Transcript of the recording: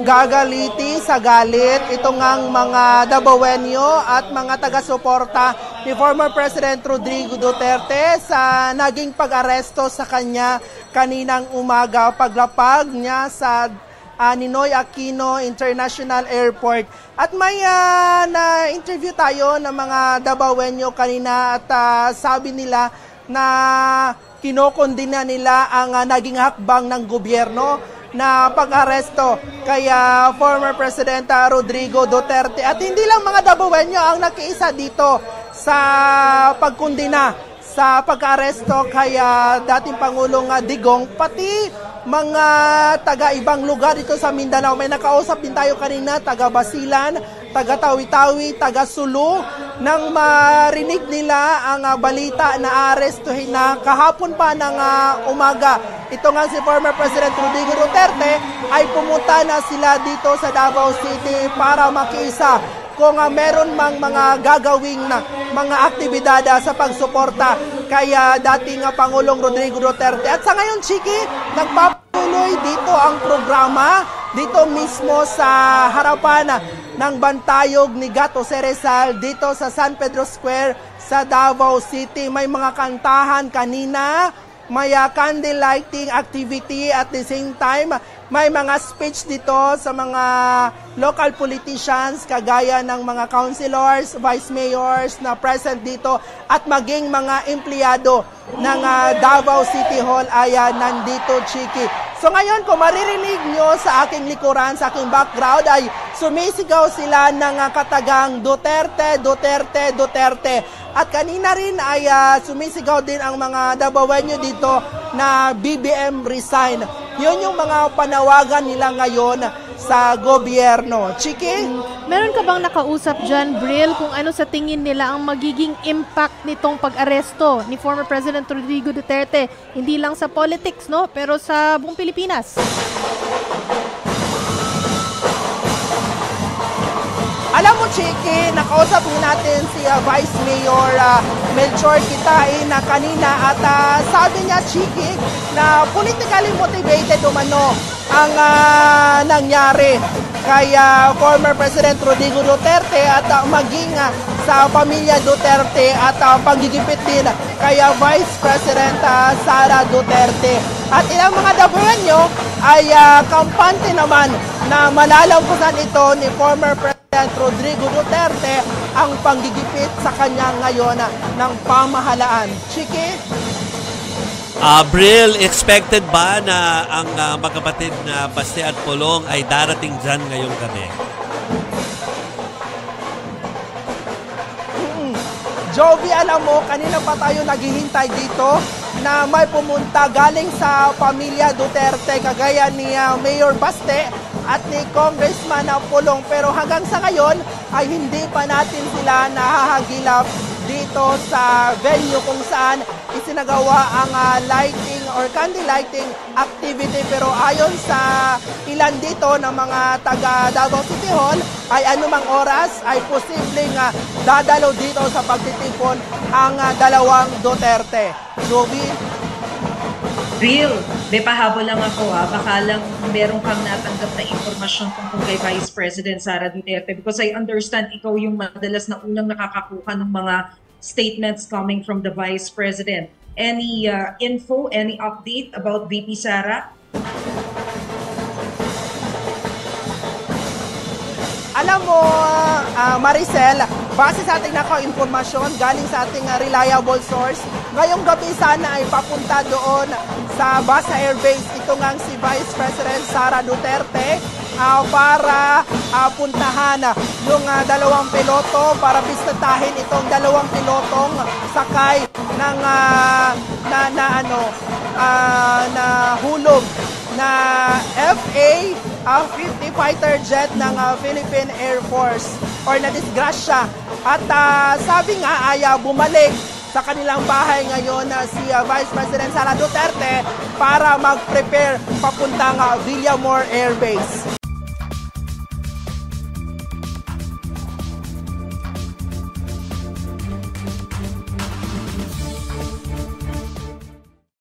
gagaliti sa galit ito ngang mga Dabawenyo at mga taga-suporta ni former President Rodrigo Duterte sa naging pag-aresto sa kanya kaninang umaga paglapag niya sa Ninoy Aquino International Airport. At may na-interview tayo ng mga Dabawenyo kanina at sabi nila na kinokondina nila ang naging hakbang ng gobyerno na pag-aresto kay former President Rodrigo Duterte. At hindi lang mga Dabawenyo ang nakiisa dito sa pagkondina sa pag-aresto kay dating Pangulong Digong, pati mga taga-ibang lugar dito sa Mindanao. May nakausap din tayo kanina, taga-Basilan, taga-Tawi-Tawi, taga-Sulu, nang marinig nila ang balita na arestuhin na kahapon pa ng umaga. Ito nga si former President Rodrigo Duterte ay pumunta na sila dito sa Davao City para makiisa kung meron mang mga gagawing na mga aktibidad sa pagsuporta kay dating Pangulong Rodrigo Duterte. At sa ngayon, Chiki, nagpapatuloy dito ang programa dito mismo sa harapan ng bantayog ni Gato Ceresal dito sa San Pedro Square sa Davao City. May mga kantahan kanina, may candle lighting activity at the same time may mga speech dito sa mga local politicians kagaya ng mga councilors, vice mayors na present dito at maging mga empleyado ng Davao City Hall ay nandito, Chiki. So ngayon, kung maririnig nyo sa aking likuran, sa aking background, ay sumisigaw sila ng katagang Duterte, Duterte, Duterte. At kanina rin ay sumisigaw din ang mga Dabawenyo dito na BBM resign. Yun yung mga panawagan nila ngayon sa gobyerno. Chiki? Meron ka bang nakausap dyan, Bril, kung ano sa tingin nila ang magiging impact nitong pag-aresto ni former President Rodrigo Duterte? Hindi lang sa politics, no? Pero sa buong Pilipinas. Alam mo, Chiki, nakausap natin si Vice Mayor Melchor Kitain na kanina at sabi niya, Chiki, na politically motivated umano ang nangyari kay former President Rodrigo Duterte at maging sa pamilya Duterte at paggigipit din kay Vice President Sara Duterte. At ilang mga Dabawenyo ay kampante naman na malalampasan ito ni former President Rodrigo Duterte ang panggigipit sa kanya ngayon ng pamahalaan. Chiki? Bril, expected ba na ang magkapatid na Baste at Pulong ay darating dyan ngayong gabi? Jovi, alam mo, kanina pa tayo naghihintay dito na may pumunta galing sa pamilya Duterte kagaya ni Mayor Baste at ni Congressman Pulong. Pero hanggang sa ngayon ay hindi pa natin sila nahahagilap dito sa venue kung saan isinagawa ang lighting or candle lighting activity. Pero ayon sa ilan dito ng mga taga Davao City Hall ay anumang oras ay posibleng dadalo dito sa pagtitipon ang dalawang Duterte. Jovi? Real, may pahabol lang ako baka lang meron kang natanggap na informasyon tungkol kay Vice President Sara Duterte because I understand ikaw yung madalas na unang nakakakuha ng mga statements coming from the Vice President. Any info, any update about VP Sara? Alam mo, Maricel, base sa ating naka-informasyon galing sa ating reliable source, ngayong gabi sana ay papunta doon sa Basa Air Base. Ito ngang si Vice President Sara Duterte para puntahan yung dalawang piloto para bistatahin itong dalawang pilotong sakay ng hulog na FA-50 fighter jet ng Philippine Air Force or na disgrasya. At sabi nga ay bumalik sa kanilang bahay ngayon si Vice President Sara Duterte para mag-prepare papuntang Villamor Air Base.